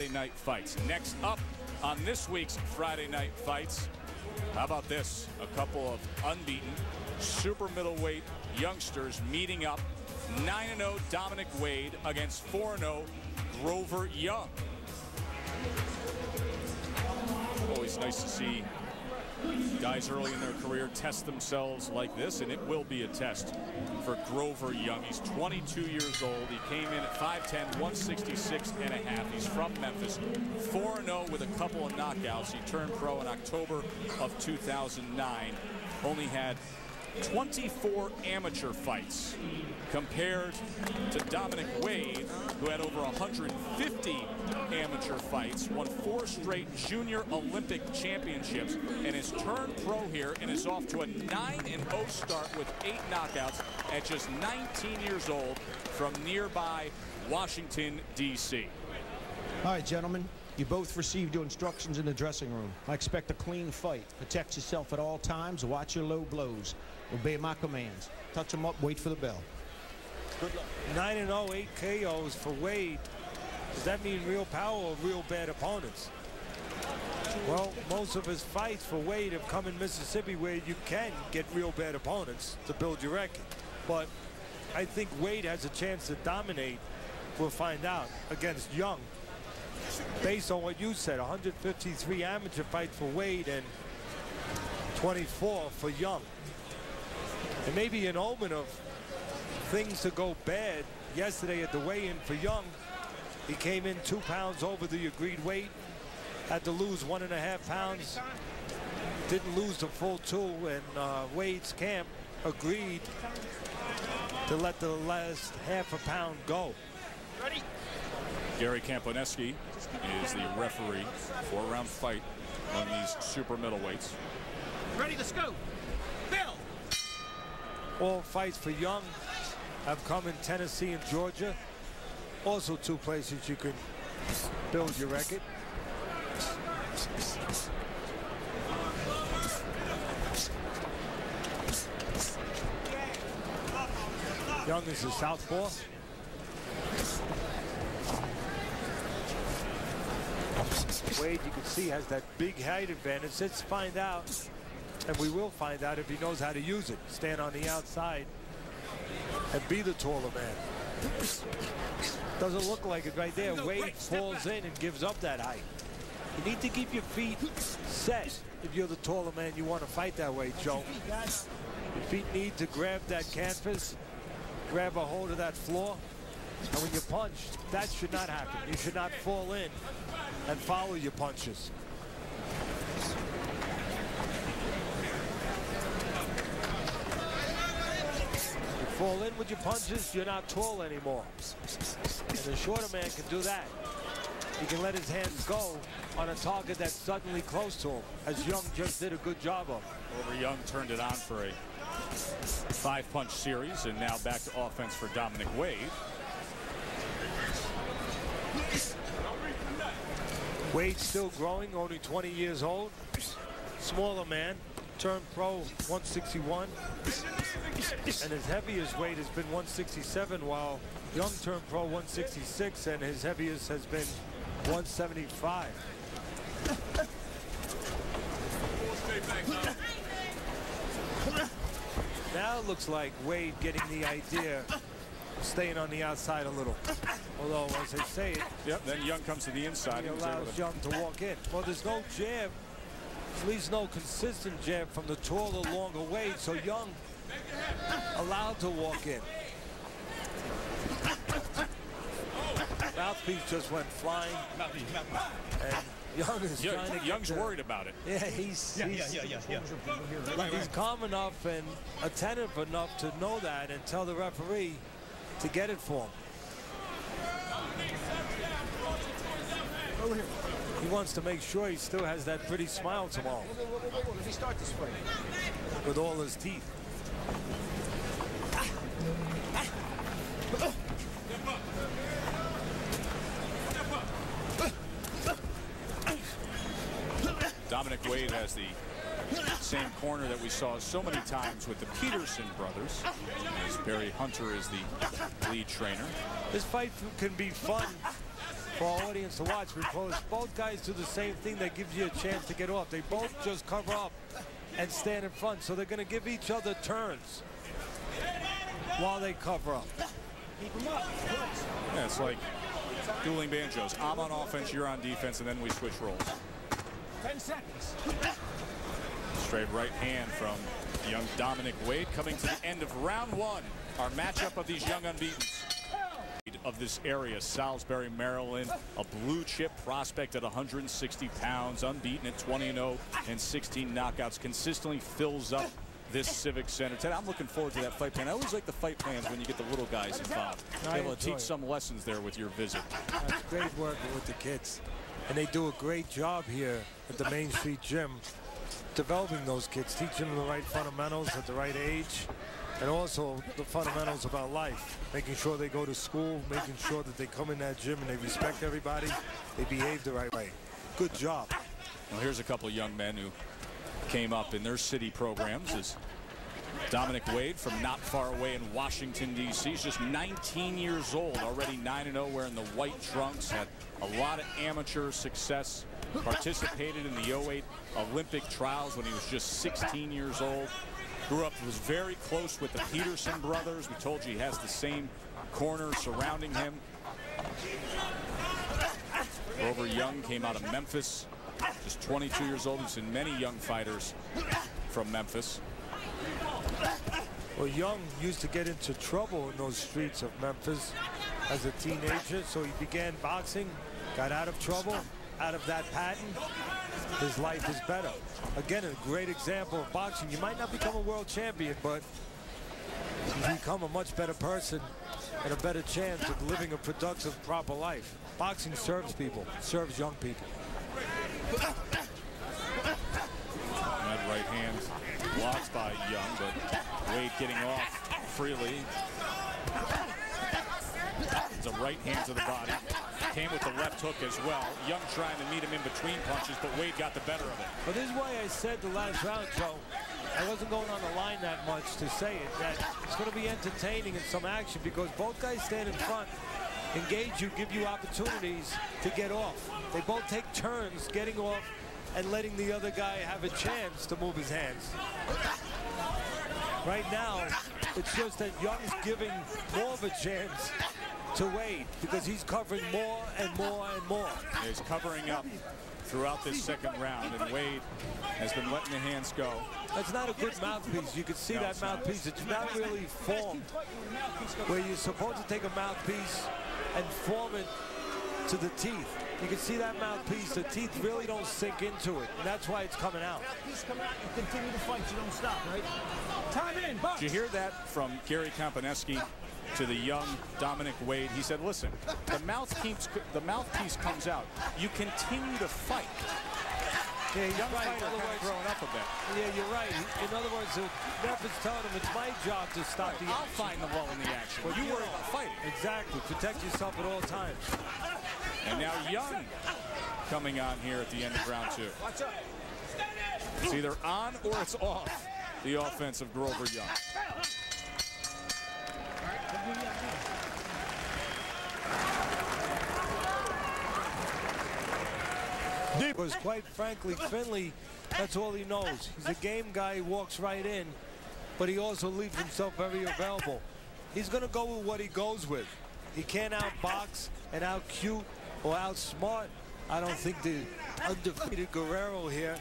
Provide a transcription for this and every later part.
Night fights. Next up on this week's Friday Night Fights, how about this? A couple of unbeaten super middleweight youngsters meeting up. 9-0 Dominic Wade against 4-0 Grover Young. Always nice to see guys early in their career test themselves like this, and it will be a test for Grover Young. He's 22 years old. He came in at 5'10", 166.5. He's from Memphis. 4-0 with a couple of knockouts. He turned pro in October of 2009. Only had 24 amateur fights compared to Dominic Wade, who had over 150 amateur fights, won 4 straight junior Olympic championships, and is turned pro here and is off to a 9-0 start with 8 knockouts at just 19 years old from nearby Washington, D.C. All right, gentlemen. You both received your instructions in the dressing room. I expect a clean fight. Protect yourself at all times. Watch your low blows. Obey my commands. Touch them up. Wait for the bell. Good luck. 9-0, 8 KOs for Wade. Does that mean real power or real bad opponents? Well, most of his fights for Wade have come in Mississippi, where you can get real bad opponents to build your record. But I think Wade has a chance to dominate. We'll find out against Young. Based on what you said, 153 amateur fights for Wade and 24 for Young. It may be an omen of things to go bad. Yesterday at the weigh-in for Young, he came in 2 pounds over the agreed weight, had to lose 1.5 pounds, didn't lose the full 2, and Wade's camp agreed to let the last half a pound go. Ready? Gary Camponeski is the referee. 4-round fight on these super middleweights. Ready to go. Bill. All fights for Young have come in Tennessee and Georgia. Also 2 places you can build your record. Young is a southpaw. Wade, you can see, has that big height advantage. Let's find out, and we will find out if he knows how to use it. Stand on the outside and be the taller man. Doesn't look like it right there. Wade falls in and gives up that height. You need to keep your feet set if you're the taller man. You want to fight that way, Joe. Your feet need to grab that canvas, grab a hold of that floor, and when you punch, that should not happen. You should not fall in and follow your punches. You fall in with your punches, you're not tall anymore. And the shorter man can do that. He can let his hands go on a target that's suddenly close to him, as Young just did a good job of. Grover Young turned it on for a 5-punch series, and now back to offense for Dominic Wade. Wade still growing, only 20 years old. Smaller man, turned pro 161. And his heaviest weight has been 167, while Young turned pro 166, and his heaviest has been 175. Now it looks like Wade getting the idea, staying on the outside a little. Although, as they say it, yep, then Young comes to the inside. He allows Young to walk in. Well, there's no jab, at least no consistent jab from the taller, longer Wade, so Young allowed to walk in. Mouthpiece just went flying. And Young is trying to Young's worried about it. Yeah, he's calm enough and attentive enough to know that and tell the referee to get it for him. Over here. He wants to make sure he still has that pretty smile tomorrow. Let me start this fight. With all his teeth. Dominic Wade has the same corner that we saw so many times with the Peterson brothers, as Barry Hunter is the lead trainer. This fight can be fun for our audience to watch because both guys do the same thing that gives you a chance to get off. They both just cover up and stand in front, so they're going to give each other turns while they cover up. Keep them up. Yeah, it's like dueling banjos. I'm on offense, you're on defense, and then we switch roles. 10 seconds. Straight right hand from young Dominic Wade coming to the end of round one. Our matchup of these young unbeatens of this area, Salisbury, Maryland, a blue chip prospect at 160 pounds, unbeaten at 20-0 and 16 knockouts, consistently fills up this Civic Center. Ted, I'm looking forward to that fight plan. I always like the fight plans when you get the little guys involved. Able to teach some lessons there with your visit. That's great working with the kids. And they do a great job here at the Main Street Gym, developing those kids, teaching them the right fundamentals at the right age, and also the fundamentals about life, making sure they go to school, making sure that they come in that gym and they respect everybody, they behave the right way. Good job. Well, here's a couple of young men who came up in their city programs. Is Dominic Wade from not far away in Washington, D.C. He's just 19 years old, already 9-0, wearing the white trunks, had a lot of amateur success, participated in the 08 Olympic trials when he was just 16 years old. Grew up, was very close with the Peterson brothers. We told you he has the same corner surrounding him. Grover Young came out of Memphis, just 22 years old. He's seen many young fighters from Memphis. Well, Young used to get into trouble in those streets of Memphis as a teenager, so he began boxing, got out of trouble, out of that pattern. His life is better. Again, a great example of boxing. You might not become a world champion, but you become a much better person and a better chance of living a productive, proper life. Boxing serves people, serves young people. That right hand blocked by Young, but Wade getting off freely. It's a right hand to the body. Came with the left hook as well. Young trying to meet him in between punches, but Wade got the better of it. But this is why I said the last round, Joe, I wasn't going on the line that much to say it, that it's going to be entertaining and some action because both guys stand in front, engage you, give you opportunities to get off. They both take turns getting off and letting the other guy have a chance to move his hands. Right now, it's just that Young's giving more of a chance to Wade because he's covering more and more and more. He's covering up throughout this second round, and Wade has been letting the hands go. That's not a good mouthpiece. You can see that mouthpiece. It's not really formed where you're supposed to take a mouthpiece and form it to the teeth. You can see that mouthpiece. The teeth really don't sink into it, and that's why it's coming out. Mouthpiece come out, you continue to fight, you don't stop, right? Time in, box. Did you hear that from Gary Komponeski to the young Dominic Wade? He said, listen, the mouthpiece comes out. You continue to fight. Yeah, he's Young right. fighter kind of growing up a bit. Yeah, you're right. In other words, the ref is telling him it's my job to stop the I'll action. find the lull in the action. Well, You worry about fighting. Exactly. Protect yourself at all times. And now Young coming on here at the end of round two. Watch out. It's either on or it's off the offense of Grover Young. Because quite frankly, Finley, that's all he knows. He's a game guy, he walks right in, but he also leaves himself very available. He's going to go with what he goes with. He can't outbox and out-cute or outsmart. I don't think the undefeated Guerrero here.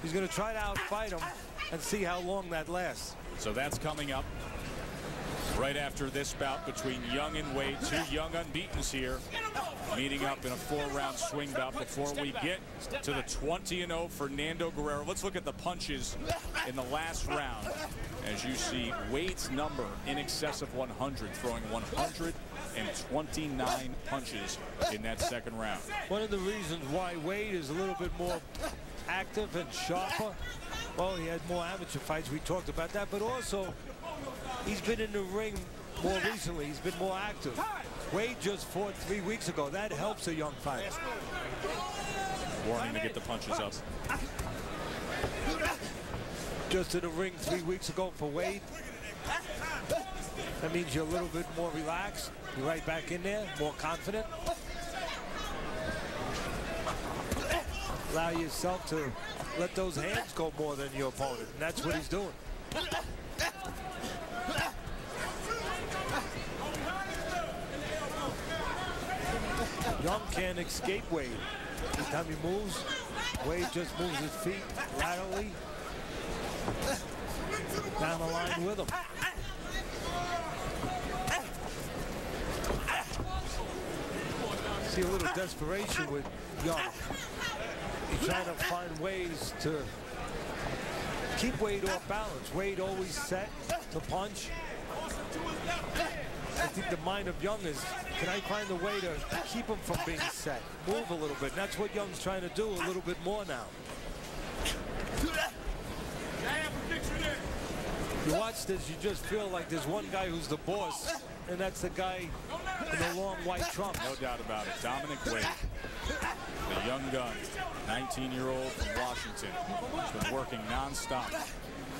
He's going to try to outfight him and see how long that lasts. So that's coming up right after this bout between Young and Wade. Two young unbeatens here meeting up in a 4-round swing bout before we get to the 20-0 Fernando Guerrero. Let's look at the punches in the last round. As you see, Wade's number in excess of 100, throwing 129 punches in that second round. One of the reasons why Wade is a little bit more active and sharper, well, he had more amateur fights, we talked about that, but also he's been in the ring more recently. He's been more active. Wade just fought 3 weeks ago. That helps a young fighter. Warning to get the punches up. Just in the ring 3 weeks ago for Wade. That means you're a little bit more relaxed. You're right back in there, more confident. allow yourself to let those hands go more than your opponent, and that's what he's doing. Young can't escape Wade. Every time he moves, Wade just moves his feet laterally down the line with him. See a little desperation with Young. He's trying to find ways to keep Wade off balance. Wade always set to punch. I think the mind of Young is, can I find a way to keep him from being set? Move a little bit. And that's what Young's trying to do a little bit more now. You watch this, you just feel like there's one guy who's the boss, and that's the guy in the long white trunks. No doubt about it. Dominic Wade, the young gun, 19-year-old from Washington. He's been working nonstop.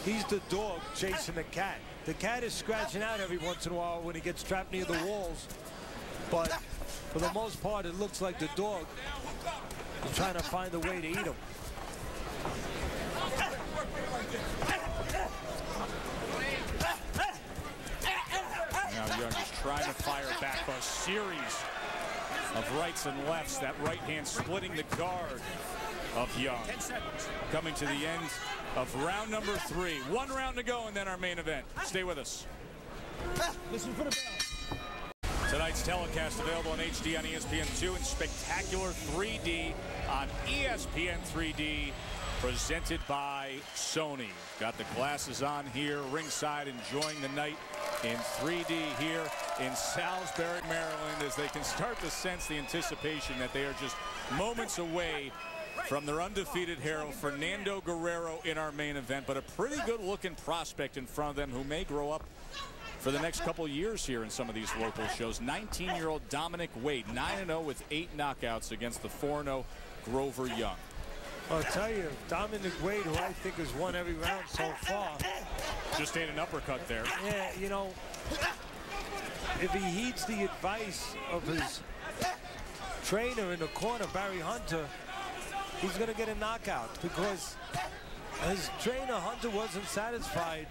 He's the dog chasing the cat. The cat is scratching out every once in a while when he gets trapped near the walls. But for the most part, it looks like the dog is trying to find a way to eat him. Now Young is trying to fire back a series of rights and lefts. That right hand splitting the guard of Young. 10 seconds. Coming to the end of round number 3. 1 round to go and then our main event. Stay with us. Listen for the bell. Tonight's telecast available on HD on ESPN2 and spectacular 3D on ESPN 3D, presented by Sony. Got the glasses on here ringside, enjoying the night in 3D here in Salisbury, Maryland, as they can start to sense the anticipation that they are just moments away from their undefeated hero, Fernando Guerrero, in our main event. But a pretty good-looking prospect in front of them who may grow up for the next couple years here in some of these local shows. 19-year-old Dominic Wade, 9-0 with 8 knockouts against the 4-0 Grover Young. I'll tell you, Dominic Wade, who I think has won every round so far. Just ate an uppercut there. Yeah, you know, if he heeds the advice of his trainer in the corner, Barry Hunter, he's going to get a knockout, because his trainer, Hunter, wasn't satisfied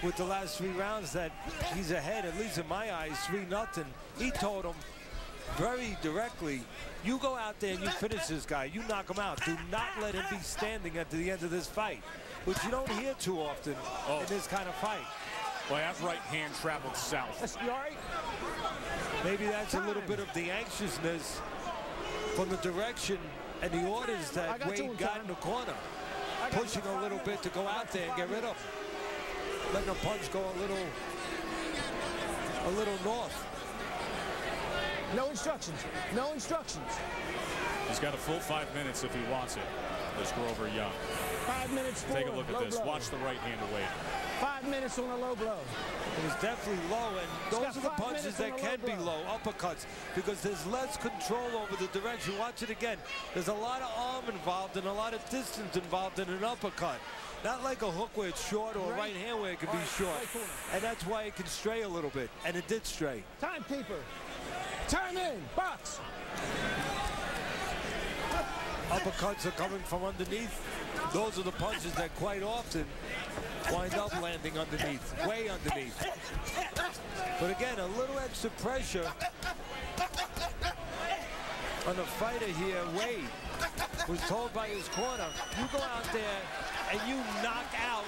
with the last 3 rounds that he's ahead, at least in my eyes, 3-0. He told him very directly, you go out there and you finish this guy, you knock him out. Do not let him be standing at the end of this fight, which you don't hear too often in this kind of fight. Well, that right hand traveled south. You all right? Maybe that's a little bit of the anxiousness from the direction and the orders that Wade got in the corner, pushing a little bit to go out there and get rid of him. Letting the punch go a little north. No instructions. No instructions. He's got a full 5 minutes if he wants it, this Grover Young. 5 minutes forward. Take a look at this. Blow. Watch the right hand away. 5 minutes on a low blow. It was definitely low, and those are the punches that can be low, uppercuts, because there's less control over the direction. Watch it again. There's a lot of arm involved and a lot of distance involved in an uppercut. Not like a hook where it's short or a right hand where it can be short. And that's why it can stray a little bit, and it did stray. Timekeeper. Time in. Box. Uppercuts are coming from underneath. Those are the punches that quite often wind up landing underneath, way underneath. But again, a little extra pressure on the fighter here. Wade was told by his corner, you go out there and you knock out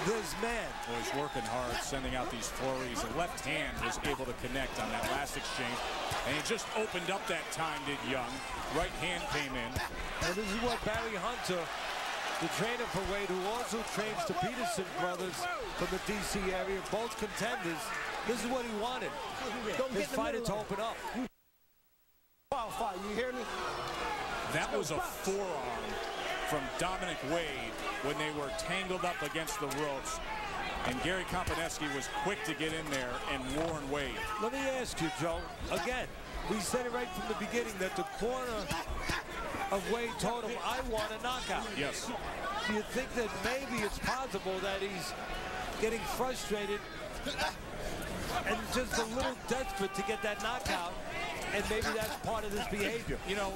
this man. Well, he's working hard, sending out these flurries. The left hand was able to connect on that last exchange, and he just opened up that time, did Young. Right hand came in. And this is what Barry Hunter, the trainer for Wade, who also trains the Peterson brothers from the D.C. area, both contenders, this is what he wanted. His fighter to open up. Qualify, you hear me? That was a forearm from Dominic Wade when they were tangled up against the ropes. And Gary Komponeski was quick to get in there and warn Wade. Let me ask you, Joe, again, we said it right from the beginning that the corner of Wade told him, I want a knockout. Yes. Do you think that maybe it's possible that he's getting frustrated and just a little desperate to get that knockout, and maybe that's part of this behavior? You know,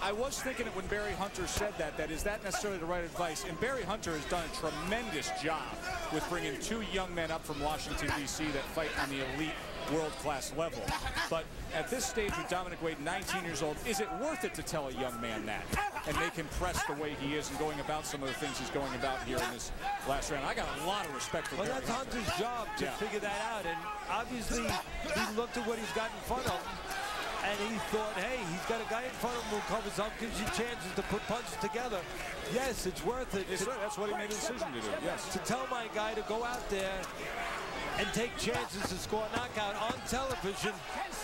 I was thinking it when Barry Hunter said that is that necessarily the right advice? And Barry Hunter has done a tremendous job with bringing 2 young men up from Washington, D.C. that fight on the elite world-class level. But at this stage with Dominic Wade, 19 years old, is it worth it to tell a young man that and make him press the way he is and going about some of the things he's going about here in this last round? I got a lot of respect for Barry that's Hunter. Hunter's job to figure that out, and obviously he looked at what he's got in front of him, and he thought, hey, he's got a guy in front of him who covers up, gives you chances to put punches together. Yes, it's worth it. That's what he made a decision to do, yes. To tell my guy to go out there and take chances to score a knockout on television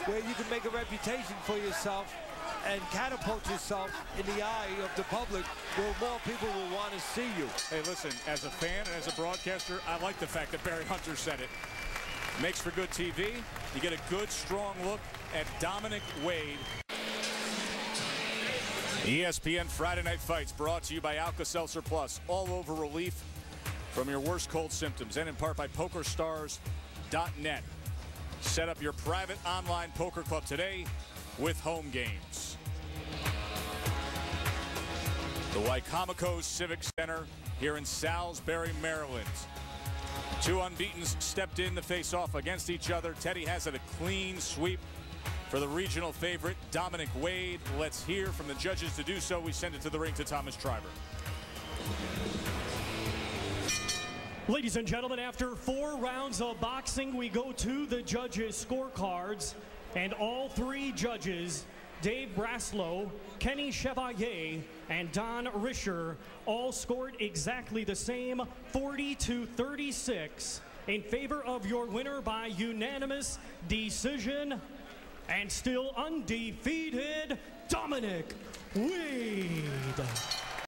where you can make a reputation for yourself and catapult yourself in the eye of the public where more people will want to see you. Hey, listen, as a fan and as a broadcaster, I like the fact that Barry Hunter said it. Makes for good TV. You get a good, strong look at Dominic Wade. ESPN Friday Night Fights brought to you by Alka-Seltzer Plus. All over relief from your worst cold symptoms, and in part by PokerStars.net. Set up your private online poker club today with home games. The Wicomico Civic Center here in Salisbury, Maryland. 2 unbeatens stepped in to face off against each other. Teddy has it a clean sweep for the regional favorite, Dominic Wade. Let's hear from the judges. To do so, we send it to the ring to Thomas Triber. Ladies and gentlemen, after 4 rounds of boxing, we go to the judges' scorecards, and all 3 judges, Dave Braslow, Kenny Chevalier, and Don Risher, all scored exactly the same, 40-36, in favor of your winner by unanimous decision, and still undefeated, Dominic Wade.